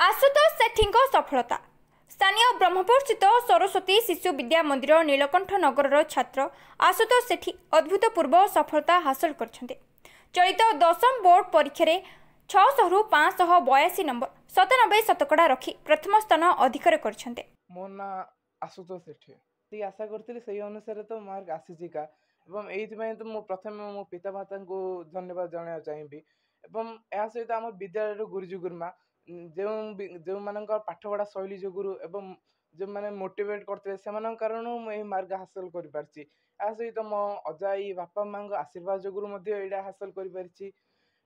आशुतोष सेठी सफलता स्थानीय ब्रह्मपुर स्थित सरस्वती शिशु विद्या मंदिर नीलकंठ नगर छात्र आशुतोष सेठी अभूतपूर्व सफलता हासिल करछन्ते। चलित 10म बोर्ड परीक्षा 600 रु 582 नंबर 97 शतकड़ा रखी प्रथम स्थान अधिकार करछन्ते। मो ना आशुतोष सेठी आशा करथिली सेही अनुसार तो मार्क आसीची का एवं एइथि तो मो प्रथम मो पिता माता को धन्यवाद जणाया चाहिबी एवं या सहित आम विद्यालय गुरुजी गुरुमा जो मानकर पाठपढ़ा शैली जोगुरु एवं जो मैंने मोटिवेट करते से कारण मुझे मार्क हासिल कर पारछि। या सहित मो अजाई बापा माँ आशीर्वाद जोगुरु यहाँ हासिल कर पारछि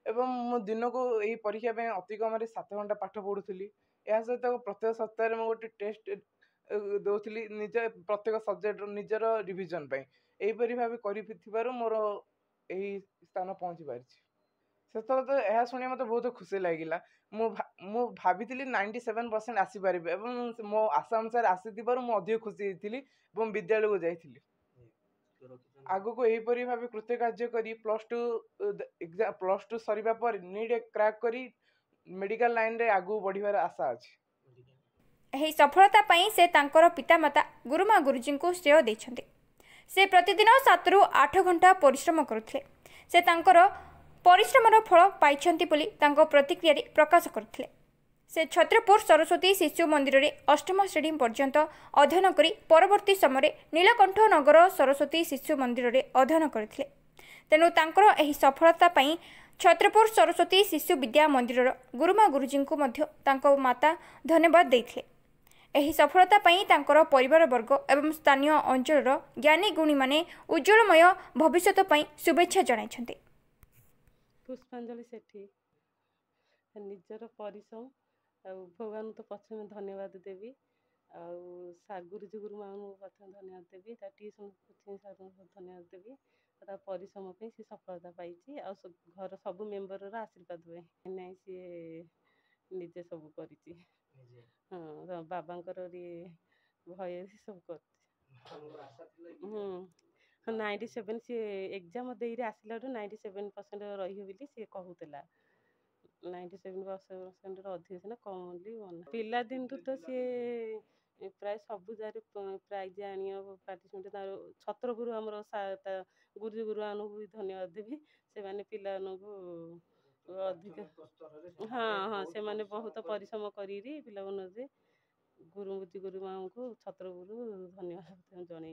एवं मो दिन को यही परीक्षा पे अति कम 7 घंटा पाठ पढ़ुली। या सहित प्रत्येक सप्ताह में गोटे टेस्ट दौली निज प्रत्येक सब्जेक्ट निजर रिविजन यहीपरी भाव कर मोर यही स्थान पहुँची पारि से तो यह शुणी मत बहुत खुशी लगिला। मु भाभी 97% आसीपार मो आशा अनुसार आसी अधिक खुशी थी विद्यालय को जाइली आगु को यहीपरी भाव कृत्य कार्य करी प्लस टू सरीबा पर नीट क्रैक करी मेडिकल लाइन रे आगु बढ़िबार आशा अछि। एही सफलता पाई से तांकर पितामाता गुरुमा गुरुजी को श्रेय देछन्ते। से प्रतिदिन 7 रु 8 घंटा परिश्रम करुथिले। से तांकर परिश्रमर फल पाइछन्ति बोली तांको प्रतिक्रिया प्रकाश करथिले। से छत्रपुर सरस्वती शिशु मंदिर में 8म श्रेणी पर्यंत अध्ययन करी परवर्ती समय नीलकंठ नगर सरस्वती शिशु मंदिर में अध्ययन करथिले। तेणु तांकर एही सफलता पाई छत्रपुर सरस्वती शिशु विद्या मंदिर गुरुमा गुरुजी को मध्य तांको माता धन्यवाद देथिले। एही सफलता पाई तांकर परिवार वर्ग एवं स्थानीय अंचल ज्ञानी गुणी माने उज्जवलमय भविष्यत पाई शुभेच्छा जणाइछन्ते। पुष्पांजलि सेठी निजर परिश्रम भगवान तो प्रथम धन्यवाद देवी गुरुजी गुरुमा प्रथम धन्यवाद देवी ट्यूशन कोचिंग सार धन्यवाद देवी परिश्रम पे सी सफलता पाई घर सब मेम्बर आशीर्वाद हुए ना सी निजे सब कर हाँ बाबांकर भय सब कर 97 सी एग्जाम दे आसला 97% रही सी कहूला 97% अधिक ना कम मन पिला दिन तो सी प्राय सब जार प्राइज आनी पार्टिसिपेट छत्रपुर आम गुरुजी गुरुआन भी धन्यवाद देवी से माने पिला अधिक हाँ हाँ से माने बहुत परिश्रम करी पिला गुरुजी गुरुमा को छत्रपुर धन्यवाद जन।